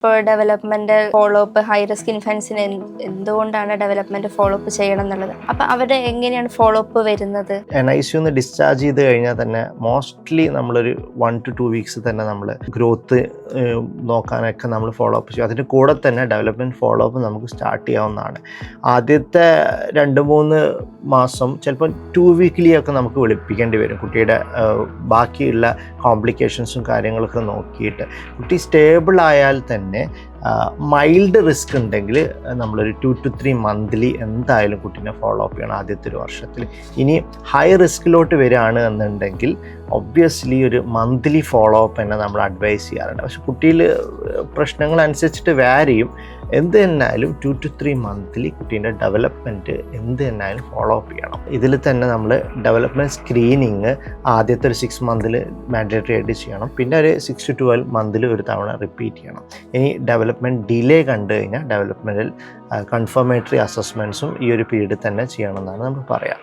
ഇപ്പോൾ development follow up high risk ഇൻഫൻസിന് എന്തുകൊണ്ടാണ് ഡെവലപ്മെന്റ് ഫോളോ അപ്പ് ചെയ്യണം എന്നുള്ളത്, അപ്പൊ അവരുടെ എങ്ങനെയാണ് ഫോളോ അപ്പ് വരുന്നത്? NICU ഡിസ്ചാർജ് ചെയ്ത് കഴിഞ്ഞാൽ തന്നെ മോസ്റ്റ്ലി നമ്മളൊരു 1 to 2 വീക്സ് തന്നെ നമ്മൾ ഗ്രോത്ത് നോക്കാനൊക്കെ നമ്മൾ ഫോളോ അപ്പ് ചെയ്യും. അതിൻ്റെ കൂടെ തന്നെ ഡെവലപ്മെൻറ്റ് ഫോളോ അപ്പ് നമുക്ക് സ്റ്റാർട്ട് ചെയ്യാവുന്നതാണ്. ആദ്യത്തെ 2-3 മാസം ചിലപ്പോൾ 2 വീക്ക്ലി ഒക്കെ നമുക്ക് വിളിപ്പിക്കേണ്ടി വരും കുട്ടിയുടെ ബാക്കിയുള്ള കോംപ്ലിക്കേഷൻസും കാര്യങ്ങളൊക്കെ നോക്കിയിട്ട്. കുട്ടി സ്റ്റേബിൾ ആയാൽ തന്നെ മൈൽഡ് റിസ്ക് ഉണ്ടെങ്കിൽ നമ്മളൊരു 2 to 3 മന്ത്ലി എന്തായാലും കുട്ടീനെ ഫോളോ അപ്പ് ചെയ്യണം ആദ്യത്തെ ഒരു വർഷത്തിൽ. ഇനി ഹൈ റിസ്കിലോട്ട് വരികയാണ് എന്നുണ്ടെങ്കിൽ ഒബ്വിയസ്ലി ഒരു മന്ത്ലി ഫോളോ അപ്പ് തന്നെ നമ്മൾ അഡ്വൈസ് ചെയ്യാറുണ്ട്. പക്ഷെ കുട്ടിയിൽ പ്രശ്നങ്ങൾ അനുസരിച്ചിട്ട് വാരി ചെയ്യും. എന്ത് തന്നെയായാലും 2 to 3 മന്ത്ലി കുട്ടീൻ്റെ ഡെവലപ്മെൻറ്റ് എന്ത് തന്നെയായാലും ഫോളോ അപ്പ് ചെയ്യണം. ഇതിൽ തന്നെ നമ്മൾ ഡെവലപ്മെൻറ്റ് സ്ക്രീനിങ് ആദ്യത്തെ ഒരു 6 മന്തിൽ മാൻഡേറ്ററി ആയിട്ട് ചെയ്യണം. പിന്നെ ഒരു 6 to 12 മന്തിൽ ഒരു തവണ റിപ്പീറ്റ് ചെയ്യണം. ഇനി ഡെവലപ്മെൻറ്റ് ഡിലേ കണ്ടു കഴിഞ്ഞാൽ ഡെവലപ്മെൻറ്റിൽ കൺഫർമേറ്ററി അസസ്മെൻറ്റ്സും ഈ ഒരു പീരീഡിൽ തന്നെ ചെയ്യണമെന്നാണ് നമുക്ക് പറയാം.